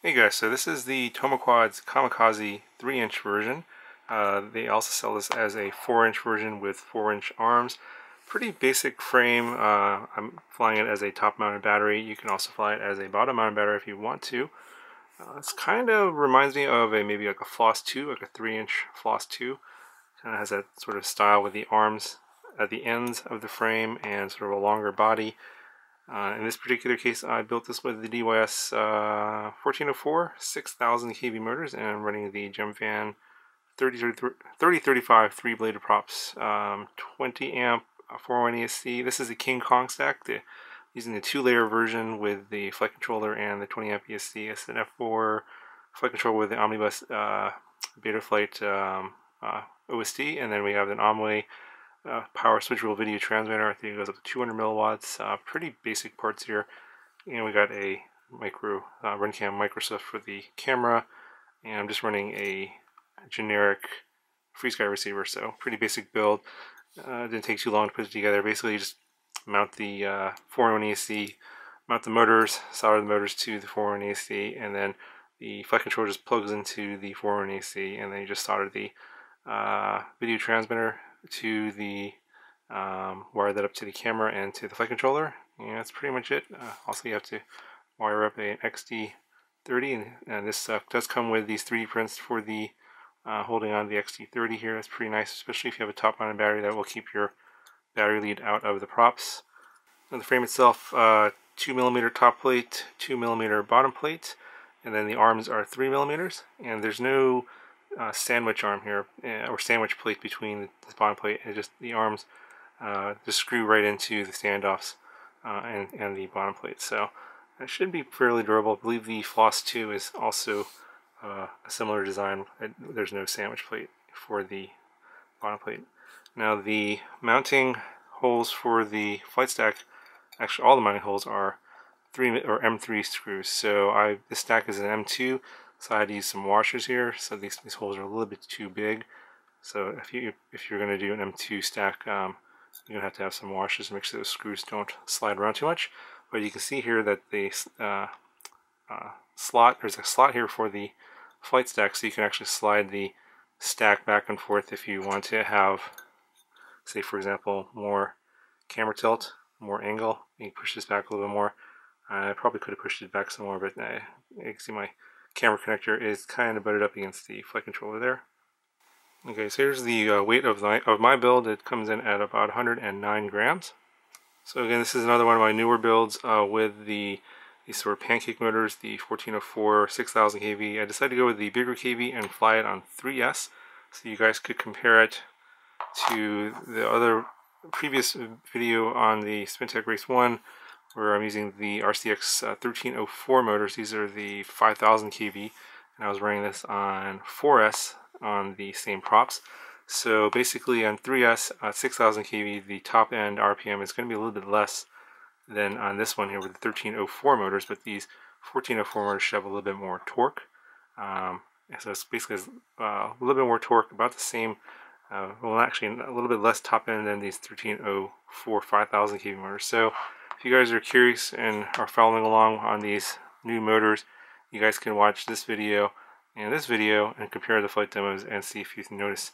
Hey guys, so this is the Tomoquads Kamikaze 3-inch version. They also sell this as a 4-inch version with 4-inch arms. Pretty basic frame. I'm flying it as a top-mounted battery. You can also fly it as a bottom-mounted battery if you want to. This kind of reminds me of maybe like a Floss 2, like a 3-inch Floss 2. Kind of has that sort of style with the arms at the ends of the frame and sort of a longer body. In this particular case, I built this with the DYS 1404, 6000 kV motors, and I'm running the GemFan 3035 3-bladed props, 20 amp 401 ESC. This is the King Kong stack, using the 2-layer version with the flight controller and the 20 amp ESC. It's an F4 flight controller with the Omnibus Betaflight OSD, and then we have an Omway power switchable video transmitter. I think it goes up to 200 milliwatts. Pretty basic parts here. And we got a micro RunCam microSwift for the camera, and I'm just running a generic FreeSky receiver. So pretty basic build. Didn't take too long to put it together. Basically, you just mount the 401 ESC, mount the motors, solder the motors to the 401 ESC, and then the flight controller just plugs into the 401 ESC, and then you just solder the video transmitter to the wire that up to the camera and to the flight controller, and that's pretty much it. Also, you have to wire up an XD30, and this does come with these 3D prints for the holding on the XD30 here. That's pretty nice, especially if you have a top-mounted battery that will keep your battery lead out of the props. Now the frame itself, 2mm top plate, 2mm bottom plate, and then the arms are 3mm, and there's no sandwich arm here, or sandwich plate between the bottom plate, and just the arms just screw right into the standoffs and the bottom plate. So it should be fairly durable. I believe the Floss 2 is also a similar design. There's no sandwich plate for the bottom plate. Now the mounting holes for the flight stack, actually all the mounting holes are M3 screws. So this stack is an M2. So I had to use some washers here, so these holes are a little bit too big. So if you're going to do an M2 stack, you're going to have some washers to make sure those screws don't slide around too much. But you can see here that the there's a slot here for the flight stack, so you can actually slide the stack back and forth if you want to have, say for example, more camera tilt, more angle. You can push this back a little bit more. I probably could have pushed it back some more, but you can see my camera connector is kind of butted up against the flight controller there. Okay, so here's the weight of my build. It comes in at about 109 grams. So again, this is another one of my newer builds with these sort of pancake motors, the 1404 6000 kV. I decided to go with the bigger kV and fly it on 3S, so you guys could compare it to the other previous video on the SpinTech Race 1, where I'm using the RCX 1304 motors. These are the 5000 kV, and I was running this on 4S on the same props. So basically on 3S at 6000 kV, the top end RPM is going to be a little bit less than on this one here with the 1304 motors, but these 1404 motors should have a little bit more torque. So it's basically a little bit more torque, about the same, well actually a little bit less top end than these 1304 5000 kV motors. So if you guys are curious and are following along on these new motors, you guys can watch this video and compare the flight demos and see if you can notice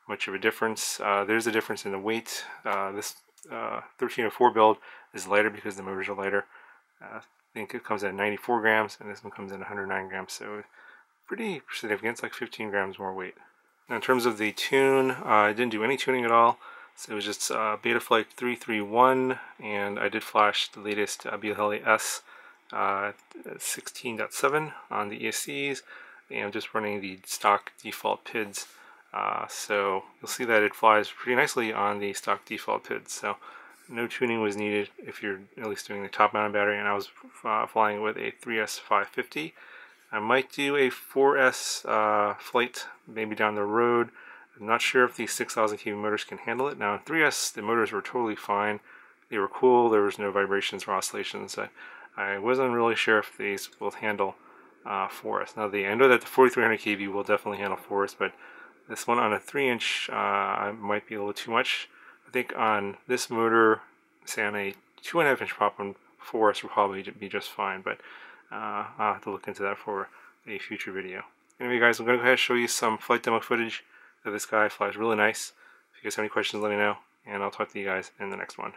much of a difference. There's a difference in the weight. This 1304 build is lighter because the motors are lighter. I think it comes at 94 grams, and this one comes in 109 grams, so pretty significant. It's like 15 grams more weight. Now in terms of the tune, I didn't do any tuning at all. So it was just Betaflight 331, and I did flash the latest BLHeli S 16.7 on the ESCs, and I'm just running the stock default PIDs. So you'll see that it flies pretty nicely on the stock default PIDs. So no tuning was needed if you're at least doing the top mounted battery, and I was flying with a 3S 550. I might do a 4S flight maybe down the road. I'm not sure if these 6000 kV motors can handle it. Now in 3S, the motors were totally fine. They were cool. There was no vibrations or oscillations. I wasn't really sure if these will handle 4S. Now I know that the 4300 kV will definitely handle 4S, but this one on a 3-inch might be a little too much. I think on this motor, say on a 2.5-inch prop on 4S will probably be just fine, but I'll have to look into that for a future video. Anyway guys, I'm going to go ahead and show you some flight demo footage of this guy. Flies really nice. If you guys have any questions, let me know, and I'll talk to you guys in the next one.